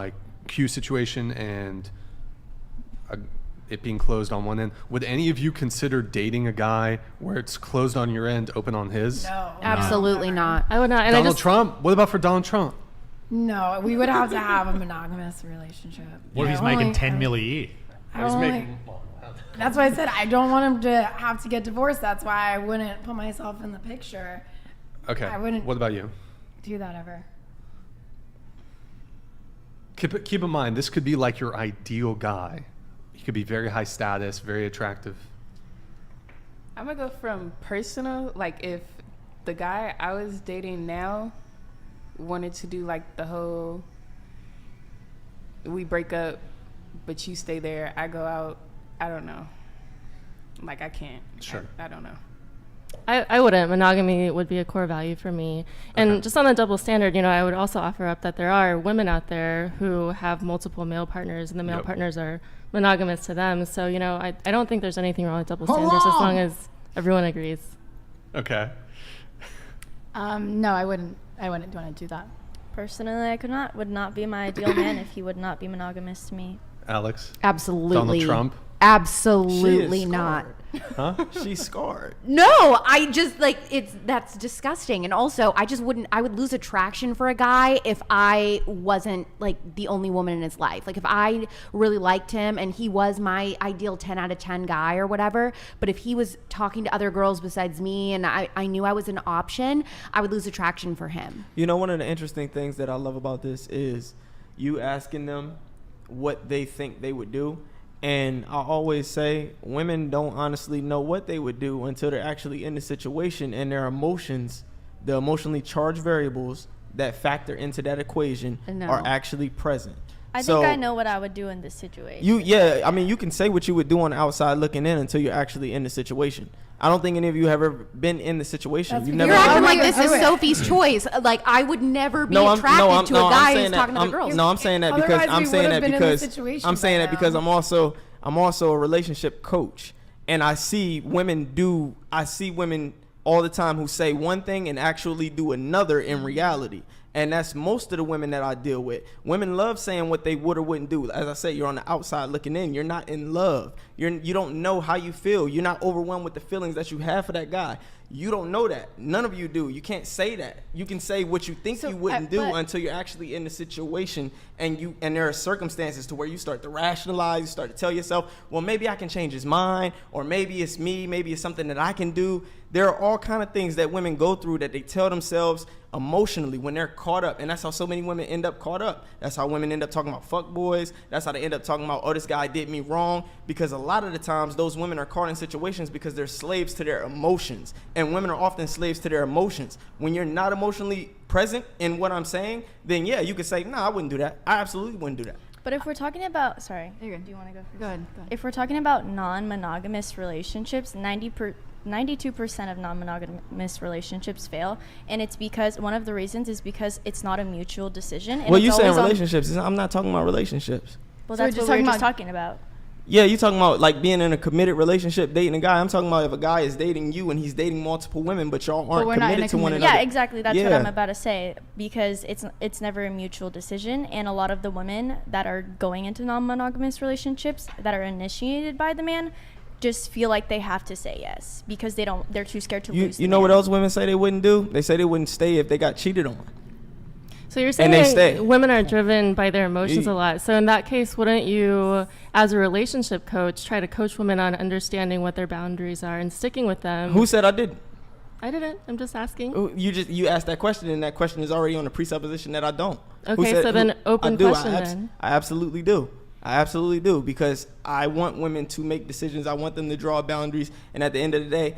like queue situation and it being closed on one end, would any of you consider dating a guy where it's closed on your end, open on his? No. Absolutely not. I would not. And Donald Trump? What about for Donald Trump? No, we would have to have a monogamous relationship. What if he's making 10 million? That's why I said I don't want him to have to get divorced. That's why I wouldn't put myself in the picture. Okay. I wouldn't What about you? do that ever. Keep in mind, this could be like your ideal guy. He could be very high status, very attractive. I'm gonna go from personal, like if the guy I was dating now wanted to do like the whole, we break up, but you stay there, I go out, I don't know. Like I can't. Sure. I don't know. I wouldn't. Monogamy would be a core value for me. And Okay. just on the double standard, I would also offer up that there are women out there who have multiple male partners, and the male Yep. partners are monogamous to them. So, I don't think there's anything wrong with double standards as long as everyone agrees. Okay. No, I wouldn't want to do that. Personally, would not be my ideal man if he would not be monogamous to me. Alex? Absolutely. Donald Trump? Absolutely not. Huh? She's scarred. No, I just that's disgusting. And also, I would lose attraction for a guy if I wasn't like the only woman in his life. Like if I really liked him and he was my ideal 10 out of 10 guy or whatever, but if he was talking to other girls besides me and I knew I was an option, I would lose attraction for him. You know, one of the interesting things that I love about this is you asking them what they think they would do. And I always say women don't honestly know what they would do until they're actually in the situation, and their emotions, the emotionally charged variables that factor into that equation are actually present. I think I know what I would do in this situation. You can say what you would do on the outside looking in until you're actually in the situation. I don't think any of you have ever been in the situation. You've never You're been acting like this is Sophie's choice. Like I would never be attracted to a guy who's talking to other girls. No, I'm saying that because I'm also a relationship coach, and I see women all the time who say one thing and actually do another in reality. And that's most of the women that I deal with. Women love saying what they would or wouldn't do. As I say, you're on the outside looking in. You're not in love. You don't know how you feel. You're not overwhelmed with the feelings that you have for that guy. You don't know that. None of you do. You can't say that. You can say what you think you wouldn't do until you're actually in the situation, and there are circumstances to where you start to rationalize, you start to tell yourself, well, maybe I can change his mind, or maybe it's me, maybe it's something that I can do. There are all kind of things that women go through that they tell themselves emotionally when they're caught up, and that's how so many women end up caught up. That's how women end up talking about fuck boys. That's how they end up talking about, oh, this guy did me wrong, because a lot of the times those women are caught in situations because they're slaves to their emotions, and women are often slaves to their emotions. When you're not emotionally present in what I'm saying, then yeah, you could say, nah, I wouldn't do that. I absolutely wouldn't do that. But if we're talking about, do you want to go first? Go ahead. If we're talking about non-monogamous relationships, 92% of non-monogamous relationships fail, and it's because one of the reasons is because it's not a mutual decision. And Well, you saying relationships? I'm not talking about relationships. Well, that's what we're just talking about. Yeah, you talking about like being in a committed relationship, dating a guy. I'm talking about if a guy is dating you and he's dating multiple women, but y'all aren't committed to one another. Yeah, exactly. That's what I'm about to say, because it's never a mutual decision, and a lot of the women that are going into non-monogamous relationships that are initiated by the man just feel like they have to say yes because they're too scared to lose. You know what else women say they wouldn't do? They say they wouldn't stay if they got cheated on. So you're saying women are driven by their emotions a lot. So in that case, wouldn't you, as a relationship coach, try to coach women on understanding what their boundaries are and sticking with them? Who said I didn't? I didn't. I'm just asking. You asked that question, and that question is already on the presupposition that I don't. Okay, so then open question then. I absolutely do. I absolutely do, because I want women to make decisions. I want them to draw boundaries, and at the end of the day,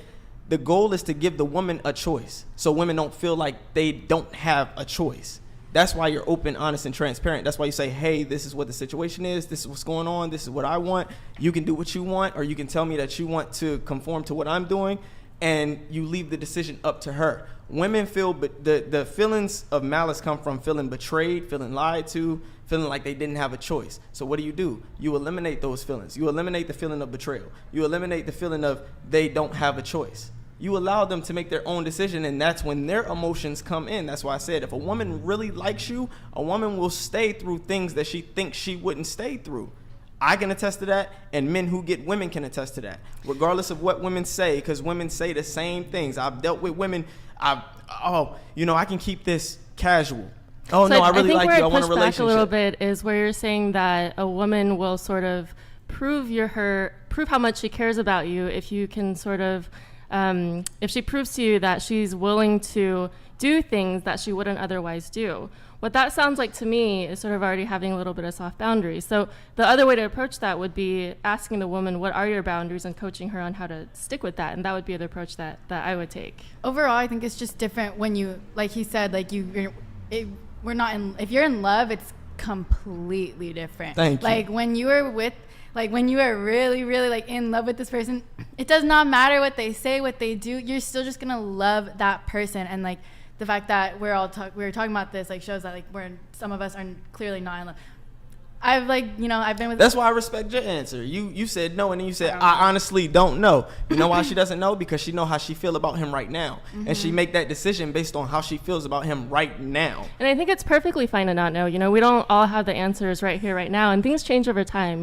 the goal is to give the woman a choice, so women don't feel like they don't have a choice. That's why you're open, honest, and transparent. That's why you say, hey, this is what the situation is. This is what's going on. This is what I want. You can do what you want, or you can tell me that you want to conform to what I'm doing, and you leave the decision up to her. Women feel, but the feelings of malice come from feeling betrayed, feeling lied to, feeling like they didn't have a choice. So what do? You eliminate those feelings. You eliminate the feeling of betrayal. You eliminate the feeling of they don't have a choice. You allow them to make their own decision, and that's when their emotions come in. That's why I said, if a woman really likes you, a woman will stay through things that she thinks she wouldn't stay through. I can attest to that, and men who get women can attest to that, regardless of what women say, because women say the same things. I've dealt with women. I can keep this casual. Oh, So no, I really like where you. I it want a pushed back a little relationship. bit is where you're saying that a woman will sort of prove how much she cares about you if you can sort of, if she proves to you that she's willing to do things that she wouldn't otherwise do. What that sounds like to me is sort of already having a little bit of soft boundaries. So the other way to approach that would be asking the woman, what are your boundaries, and coaching her on how to stick with that. And that would be the approach that I would take. Overall, I think it's just different when you, like he said, like we're not in, if you're in love, it's completely different. Thank you. Like when you are really, really like in love with this person, it does not matter what they say, what they do, you're still just gonna love that person. And like the fact that we were talking about this like shows that like some of us are clearly not in love. I've been with. That's why I respect your answer. You said no, and then you said I honestly don't know. You know why she doesn't know? Because she know how she feel about him right now, and she make that decision based on how she feels about him right now. And I think it's perfectly fine to not know. We don't all have the answers right here, right now, and things change over time.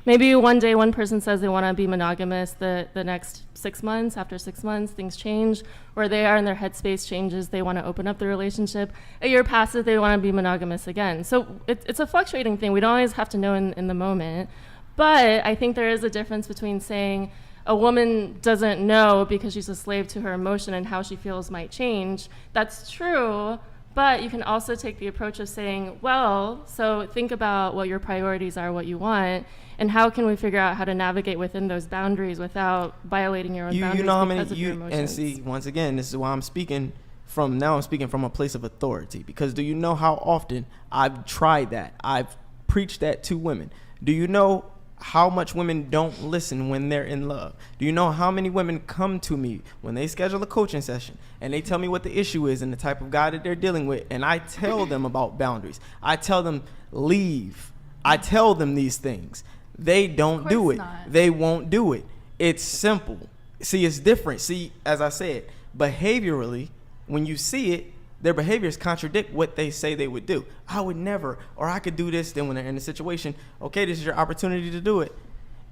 Maybe one day one person says they want to be monogamous. The next 6 months, after 6 months, things change, where they are in their headspace changes. They want to open up the relationship. A year passes, they want to be monogamous again. So it's a fluctuating thing. We don't always have to know in the moment. But I think there is a difference between saying a woman doesn't know because she's a slave to her emotion and how she feels might change. That's true. But you can also take the approach of saying, well, so think about what your priorities are, what you want, and how can we figure out how to navigate within those boundaries without violating your own boundaries because of your emotions. And see, once again, this is why I'm speaking from a place of authority, because do you know how often I've tried that? I've preached that to women. Do you know how much women don't listen when they're in love? Do you know how many women come to me when they schedule a coaching session and they tell me what the issue is and the type of guy that they're dealing with, and I tell them about boundaries. I tell them leave. I tell them these things. They don't do it. They won't do it. It's simple. See, it's different. See, as I said, behaviorally, when you see it, their behaviors contradict what they say they would do. I would never, or I could do this. Then when they're in a situation, okay, this is your opportunity to do it.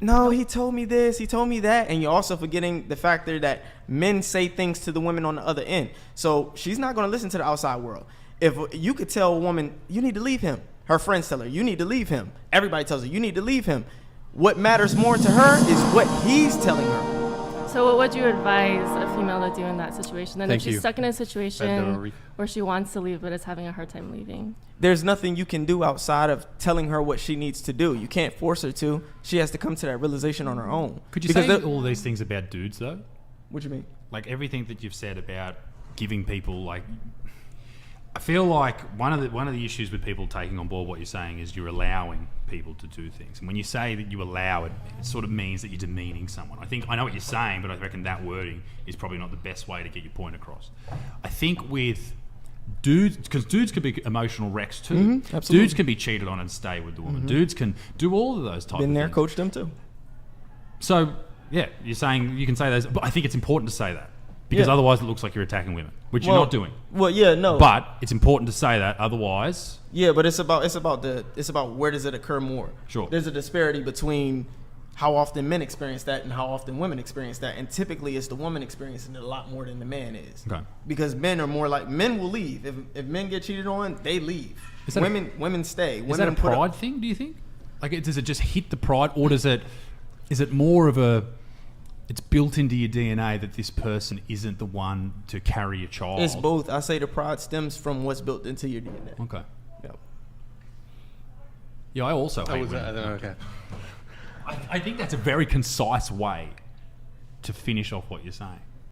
No, he told me this, he told me that. And you're also forgetting the factor that men say things to the women on the other end. So she's not going to listen to the outside world. If you could tell a woman, you need to leave him. Her friends tell her, you need to leave him. Everybody tells her, you need to leave him. What matters more to her is what he's telling her. So what would you advise a female to do in that situation? Then Thank if she's you. stuck in a situation where she wants to leave but is having a hard time leaving. There's nothing you can do outside of telling her what she needs to do. You can't force her to. She has to come to that realization on her own. Could you say all these things about dudes, though? What do you mean? Like everything that you've said about giving people, like, I feel like one of the issues with people taking on board what you're saying is you're allowing people to do things. And when you say that you allow it, it sort of means that you're demeaning someone. I know what you're saying, but I reckon that wording is probably not the best way to get your point across. I think with dudes, because dudes can be emotional wrecks too. Absolutely. Dudes can be cheated on and stay with the woman. Dudes can do all of those types of things. Been there, coached them too. So, yeah, you're saying you can say those, but I think it's important to say that. Because otherwise it looks like you're attacking women, which you're not doing. Well, yeah, no. But it's important to say that, otherwise. Yeah, but it's about where does it occur more. Sure. There's a disparity between how often men experience that and how often women experience that, and typically it's the woman experiencing it a lot more than the man is. Okay. Because men are more like, men will leave. If men get cheated on, they leave. Women stay. Is that a pride thing, do you think? Like, does it just hit the pride, or is it more of a, it's built into your DNA that this person isn't the one to carry your child? It's both. I say the pride stems from what's built into your DNA. Okay. Yep. Yeah, I also hate women. Okay. I think that's a very concise way to finish off what you're saying.